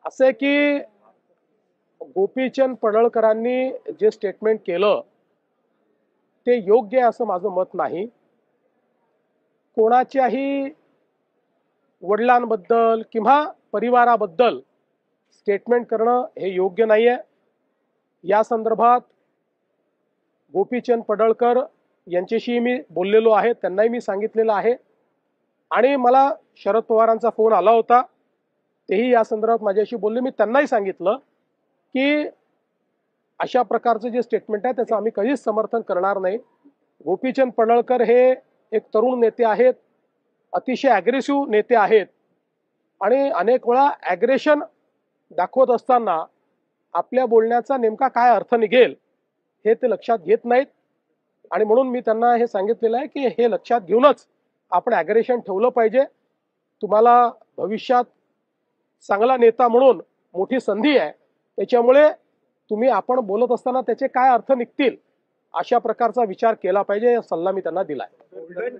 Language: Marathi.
असे की गोपीचंद पडळकरांनी जे स्टेटमेंट केलं ते योग्य आहे असं माझं मत नाही। कोणाच्याही वडिलांबद्दल किंवा परिवाराबद्दल स्टेटमेंट करणं हे योग्य नाहीये। या संदर्भात गोपीचंद पडळकर यांच्याशी मी बोललेलो आहे, त्यांनाही मी सांगितलेलं आहे आणि मला शरद पवारांचा फोन आला होता, तेही या संदर्भात माझ्याशी बोलले। मी त्यांनाही सांगितलं की अशा प्रकारचं जे स्टेटमेंट आहे त्याचं आम्ही कधीच समर्थन करणार नाही। गोपीचंद पडळकर हे एक तरुण नेते आहेत, अतिशय ॲग्रेसिव्ह नेते आहेत आणि अनेक वेळा ॲग्रेशन दाखवत असताना आपल्या बोलण्याचा नेमका काय अर्थ निघेल हे ते लक्षात घेत नाहीत आणि म्हणून मी त्यांना हे सांगितलेलं आहे की हे लक्षात घेऊनच आपण ॲग्रेशन ठेवलं पाहिजे। तुम्हाला भविष्यात चांगला नेता म्हणून मोठी संधी आहे, त्याच्यामुळे तुम्ही आपण बोलत असताना त्याचे काय अर्थ निघतील अशा प्रकारचा विचार केला पाहिजे, हा सल्ला मी त्यांना दिलाय।